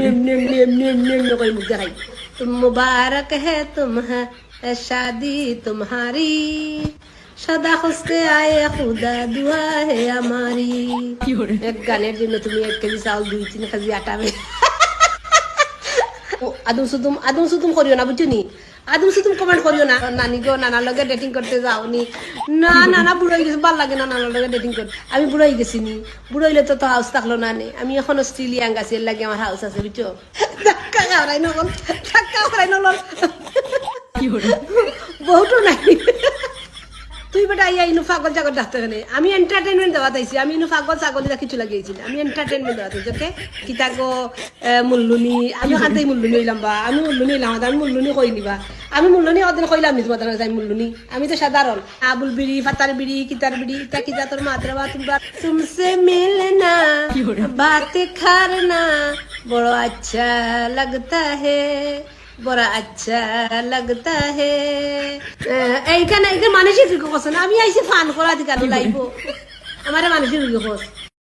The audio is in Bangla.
এমনি এমনি এমনি এমনি এমনি এমনি করে মুখ দেখাই তুম মুবারক হে তুম হ্যাঁ শাদি তুমহারি সদা খুশতে আয়ে খুদা দুয়া হে আমারি এক গানের জন্য তুমি 1 কেজি চাউল 2-3 কেজি আটা আদম সুতুম করিও না বুঝছো নি আদম সুতুম কমেন্ট করিও না নানি গো নানার লগে ডেটিং করতে যাও নি না নানা বুড়ো হয়ে গেছে ভাল লাগে না নানার লগে ডেটিং করতে আমি বুড়ো হয়ে গেছি নি বুড়ো হইলে তো হাউস থাকলো না নে আমি এখন অস্ট্রেলিয়া গেছি এর লাগে আমার হাউস আছে বুঝছো ধাক্কা খাওয়াই নগল বহুতো নাই তুই বেটা আইয়া ইনু পাগল জাগল ডাকতে গেলে আমি এন্টারটেনমেন্ট দেওয়া তাইছি আমি ইনু পাগল ছাগল যা কিছু লাগিয়েছি আমি এন্টারটেনমেন্ট দেওয়া তাইছি ওকে কিতাগো মুল্লুনি আমি ওখানতেই মুল্লুনি হইলাম বা আমি মুল্লুনি হইলাম আমি মুল্লুনি কই নিবা আমি মুল্লুনি ওদিন কইলাম নি তোমার আমি মুল্লুনি আমি তো সাধারণ আবুল বিড়ি ফাতার বিড়ি কিতার বিড়ি তা কিতা তোর মাদ্রাবা তোমরা তুমসে মিলনা বাত করনা বড় আচ্ছা লাগতা হে বড় আচ্ছা লাগতা হে এইখানে মানুষের কস না আমি আইসি ফান করা দিকে লাইব আমার মানুষের কস